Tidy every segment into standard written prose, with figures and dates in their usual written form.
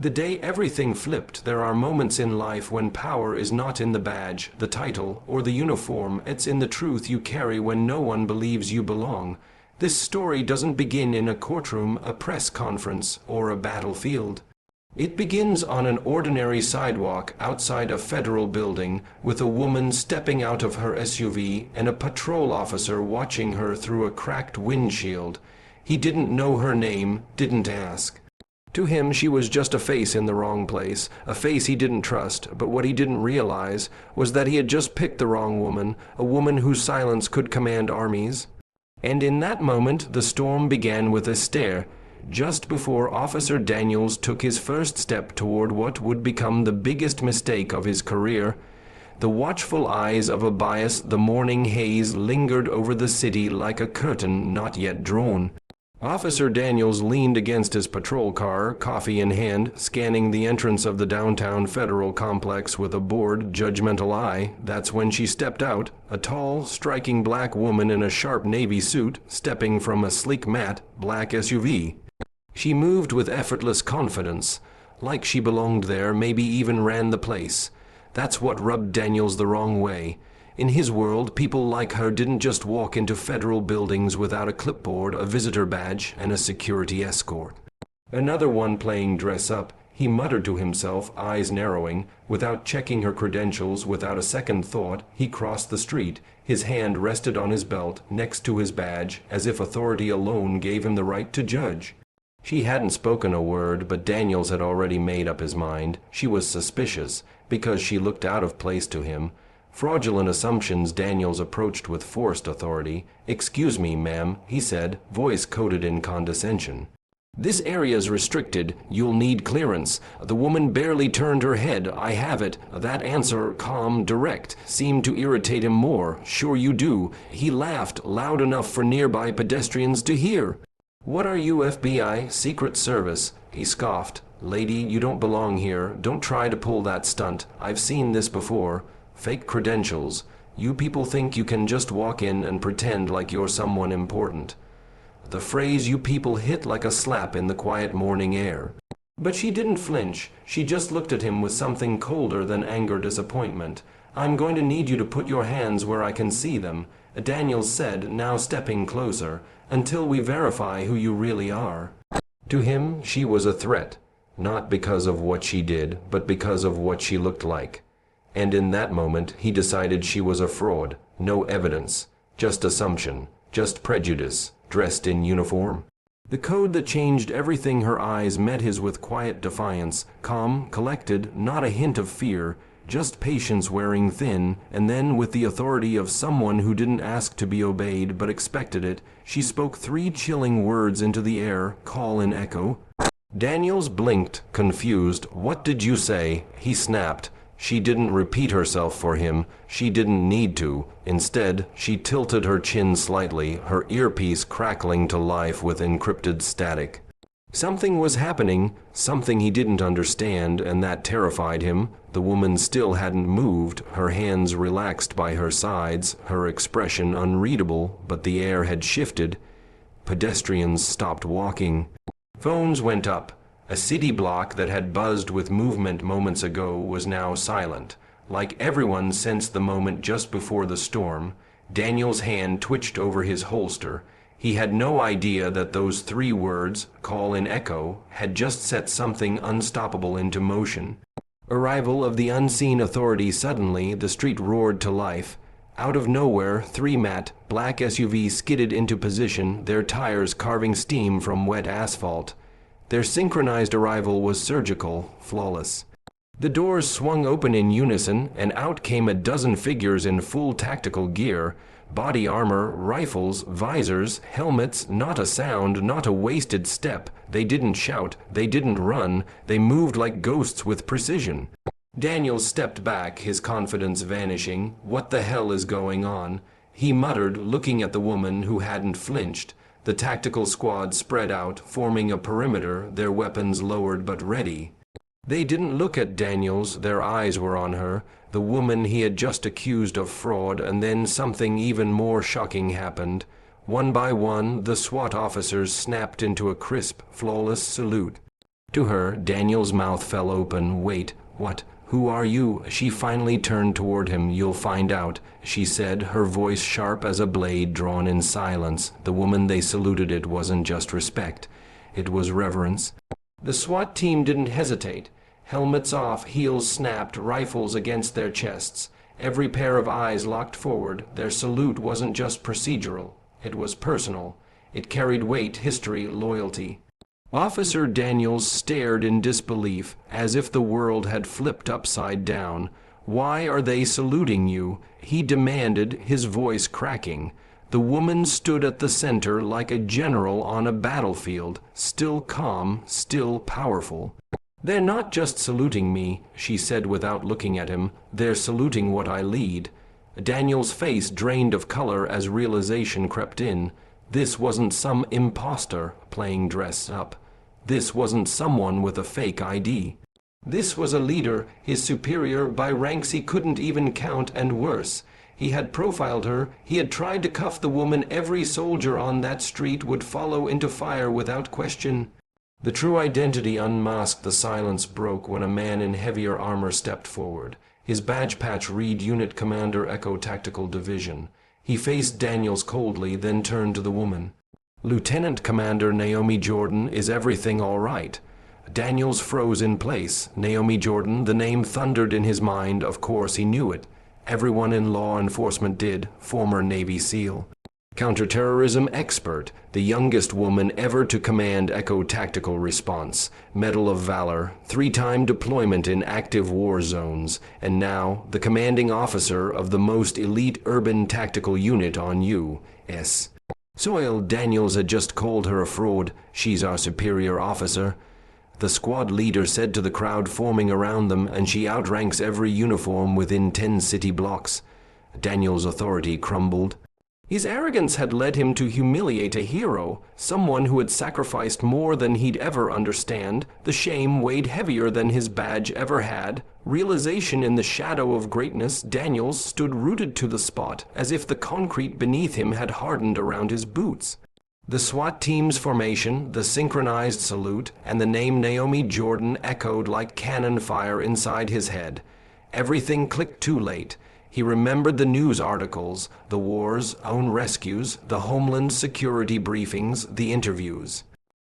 The day everything flipped. There are moments in life when power is not in the badge, the title, or the uniform. It's in the truth you carry when no one believes you belong. This story doesn't begin in a courtroom, a press conference, or a battlefield. It begins on an ordinary sidewalk outside a federal building, with a woman stepping out of her SUV and a patrol officer watching her through a cracked windshield. He didn't know her name, didn't ask. To him, she was just a face in the wrong place, a face he didn't trust, but what he didn't realize was that he had just picked the wrong woman, a woman whose silence could command armies. And in that moment, the storm began with a stare. Just before Officer Daniels took his first step toward what would become the biggest mistake of his career, the watchful eyes of a bias, the morning haze lingered over the city like a curtain not yet drawn. Officer Daniels leaned against his patrol car, coffee in hand, scanning the entrance of the downtown federal complex with a bored, judgmental eye. That's when she stepped out, a tall, striking black woman in a sharp navy suit, stepping from a sleek matte, black SUV. She moved with effortless confidence, like she belonged there, maybe even ran the place. That's what rubbed Daniels the wrong way. In his world, people like her didn't just walk into federal buildings without a clipboard, a visitor badge, and a security escort. Another one playing dress-up, he muttered to himself, eyes narrowing. Without checking her credentials, without a second thought, he crossed the street. His hand rested on his belt, next to his badge, as if authority alone gave him the right to judge. She hadn't spoken a word, but Daniels had already made up his mind. She was suspicious, because she looked out of place to him. Fraudulent assumptions Daniels approached with forced authority. "Excuse me, ma'am," he said, voice coated in condescension. "This area's restricted. You'll need clearance." The woman barely turned her head. "I have it." That answer, calm, direct, seemed to irritate him more. "Sure you do." He laughed, loud enough for nearby pedestrians to hear. "What are you, FBI? Secret Service?" He scoffed. "Lady, you don't belong here. Don't try to pull that stunt. I've seen this before. Fake credentials. You people think you can just walk in and pretend like you're someone important." The phrase "you people" hit like a slap in the quiet morning air. But she didn't flinch. She just looked at him with something colder than anger, disappointment. "I'm going to need you to put your hands where I can see them," Daniels said, now stepping closer, "until we verify who you really are." To him, she was a threat, not because of what she did, but because of what she looked like. And in that moment, he decided she was a fraud. No evidence, just assumption, just prejudice, dressed in uniform. The code that changed everything. Her eyes met his with quiet defiance, calm, collected, not a hint of fear, just patience wearing thin. And then, with the authority of someone who didn't ask to be obeyed but expected it, she spoke 3 chilling words into the air, call in echo. Daniels blinked, confused. "What did you say?" he snapped. She didn't repeat herself for him. She didn't need to. Instead, she tilted her chin slightly, her earpiece crackling to life with encrypted static. Something was happening, something he didn't understand, and that terrified him. The woman still hadn't moved, her hands relaxed by her sides, her expression unreadable, but the air had shifted. Pedestrians stopped walking. Phones went up. A city block that had buzzed with movement moments ago was now silent. Like everyone sensed the moment just before the storm, Daniel's hand twitched over his holster. He had no idea that those 3 words, call in echo, had just set something unstoppable into motion. Arrival of the unseen authority. Suddenly, the street roared to life. Out of nowhere, 3 matte, black SUVs skidded into position, their tires carving steam from wet asphalt. Their synchronized arrival was surgical, flawless. The doors swung open in unison, and out came a dozen figures in full tactical gear. Body armor, rifles, visors, helmets, not a sound, not a wasted step. They didn't shout, they didn't run, they moved like ghosts with precision. Daniels stepped back, his confidence vanishing. What the hell is going on? He muttered, looking at the woman who hadn't flinched. The tactical squad spread out, forming a perimeter, their weapons lowered but ready. They didn't look at Daniels, their eyes were on her, the woman he had just accused of fraud, and then something even more shocking happened. One by one, the SWAT officers snapped into a crisp, flawless salute. To her, Daniel's mouth fell open. "Wait, what? Who are you?" She finally turned toward him. "You'll find out," she said, her voice sharp as a blade drawn in silence. The woman they saluted, it wasn't just respect. It was reverence. The SWAT team didn't hesitate. Helmets off, heels snapped, rifles against their chests. Every pair of eyes locked forward. Their salute wasn't just procedural. It was personal. It carried weight, history, loyalty. Officer Daniels stared in disbelief, as if the world had flipped upside down. "Why are they saluting you?" he demanded, his voice cracking. The woman stood at the center like a general on a battlefield, still calm, still powerful. "They're not just saluting me," she said without looking at him. "They're saluting what I lead." Daniel's face drained of color as realization crept in. This wasn't some imposter playing dress up. This wasn't someone with a fake ID. This was a leader, his superior by ranks he couldn't even count, and worse. He had profiled her. He had tried to cuff the woman every soldier on that street would follow into fire without question. The true identity unmasked. The silence broke when a man in heavier armor stepped forward. His badge patch read Unit Commander Echo Tactical Division. He faced Daniels coldly, then turned to the woman. "Lieutenant Commander Naomi Jordan, is everything all right?" Daniels froze in place. Naomi Jordan, the name thundered in his mind. Of course he knew it. Everyone in law enforcement did. Former Navy SEAL. Counterterrorism expert, the youngest woman ever to command Echo Tactical Response, Medal of Valor, 3-time deployment in active war zones, and now the commanding officer of the most elite urban tactical unit on U.S. soil. Daniels had just called her a fraud. "She's our superior officer," the squad leader said to the crowd forming around them, "and she outranks every uniform within 10 city blocks." Daniel's authority crumbled. His arrogance had led him to humiliate a hero, someone who had sacrificed more than he'd ever understand. The shame weighed heavier than his badge ever had. Realization in the shadow of greatness. Daniels stood rooted to the spot, as if the concrete beneath him had hardened around his boots. The SWAT team's formation, the synchronized salute, and the name Naomi Jordan echoed like cannon fire inside his head. Everything clicked too late. He remembered the news articles, the war's own rescues, the Homeland Security briefings, the interviews.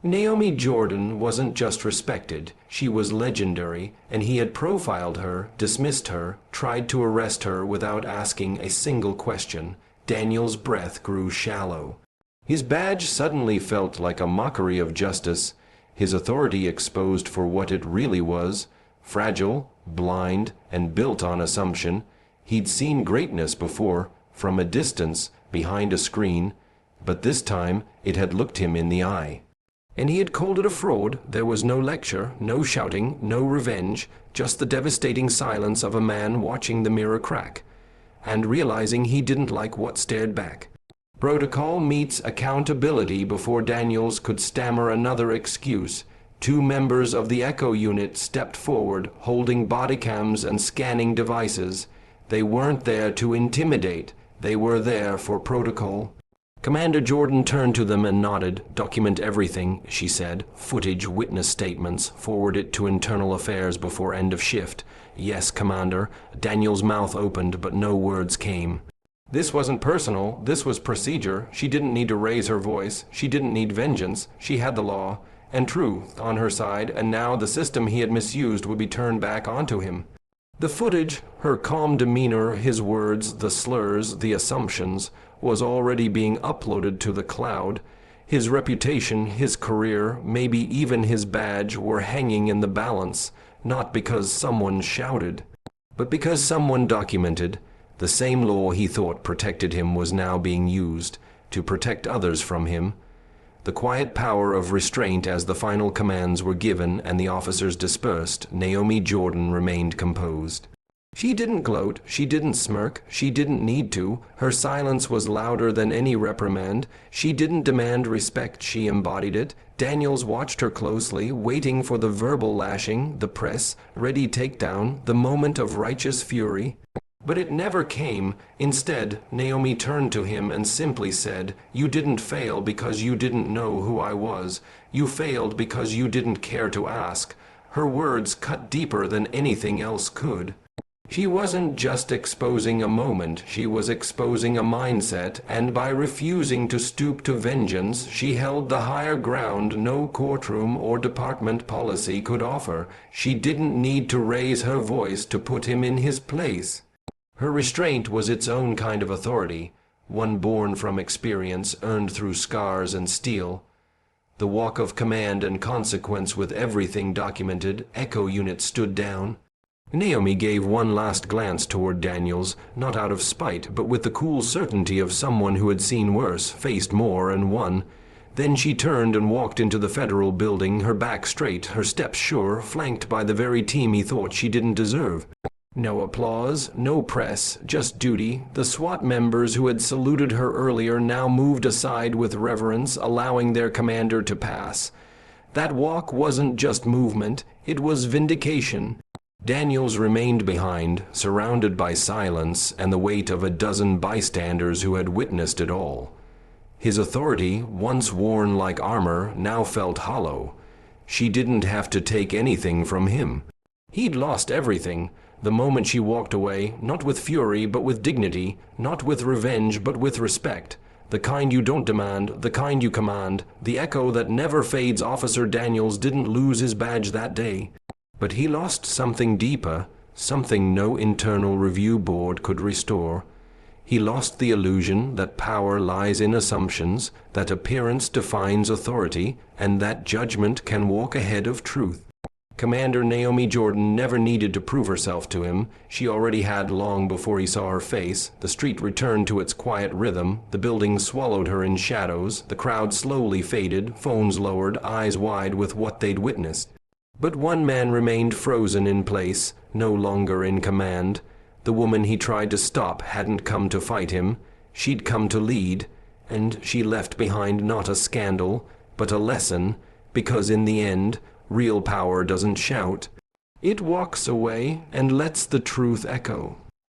Naomi Jordan wasn't just respected, she was legendary, and he had profiled her, dismissed her, tried to arrest her without asking a single question. Daniel's breath grew shallow. His badge suddenly felt like a mockery of justice, his authority exposed for what it really was, fragile, blind, and built on assumption. He'd seen greatness before, from a distance, behind a screen, but this time it had looked him in the eye. And he had called it a fraud. There was no lecture, no shouting, no revenge, just the devastating silence of a man watching the mirror crack, and realizing he didn't like what stared back. Protocol meets accountability. Before Daniels could stammer another excuse, 2 members of the Echo unit stepped forward, holding body cams and scanning devices. They weren't there to intimidate. They were there for protocol. Commander Jordan turned to them and nodded. "Document everything," she said. "Footage, witness statements. Forward it to internal affairs before end of shift." "Yes, Commander." Daniel's mouth opened, but no words came. This wasn't personal. This was procedure. She didn't need to raise her voice. She didn't need vengeance. She had the law and truth on her side, and now the system he had misused would be turned back onto him. The footage, her calm demeanor, his words, the slurs, the assumptions, was already being uploaded to the cloud. His reputation, his career, maybe even his badge were hanging in the balance, not because someone shouted, but because someone documented. The same law he thought protected him was now being used to protect others from him. The quiet power of restraint as the final commands were given and the officers dispersed. Naomi Jordan remained composed. She didn't gloat, she didn't smirk, she didn't need to. Her silence was louder than any reprimand. She didn't demand respect, she embodied it. Daniels watched her closely, waiting for the verbal lashing, the press, ready takedown, the moment of righteous fury. But it never came. Instead, Naomi turned to him and simply said, "You didn't fail because you didn't know who I was. You failed because you didn't care to ask." Her words cut deeper than anything else could. She wasn't just exposing a moment, she was exposing a mindset, and by refusing to stoop to vengeance, she held the higher ground no courtroom or department policy could offer. She didn't need to raise her voice to put him in his place. Her restraint was its own kind of authority, one born from experience, earned through scars and steel. The walk of command and consequence with everything documented, Echo Unit stood down. Naomi gave one last glance toward Daniels, not out of spite, but with the cool certainty of someone who had seen worse, faced more, and won. Then she turned and walked into the federal building, her back straight, her steps sure, flanked by the very team he thought she didn't deserve. No applause, no press, just duty. The SWAT members who had saluted her earlier now moved aside with reverence, allowing their commander to pass. That walk wasn't just movement, it was vindication. Daniels remained behind, surrounded by silence and the weight of a dozen bystanders who had witnessed it all. His authority, once worn like armor, now felt hollow. She didn't have to take anything from him. He'd lost everything. The moment she walked away, not with fury but with dignity, not with revenge but with respect. The kind you don't demand, the kind you command. The echo that never fades. Officer Daniels didn't lose his badge that day. But he lost something deeper, something no internal review board could restore. He lost the illusion that power lies in assumptions, that appearance defines authority, and that judgment can walk ahead of truth. Commander Naomi Jordan never needed to prove herself to him. She already had long before he saw her face. The street returned to its quiet rhythm. The building swallowed her in shadows. The crowd slowly faded, phones lowered, eyes wide with what they'd witnessed. But one man remained frozen in place, no longer in command. The woman he tried to stop hadn't come to fight him. She'd come to lead, and she left behind not a scandal, but a lesson, because in the end, real power doesn't shout. It walks away and lets the truth echo.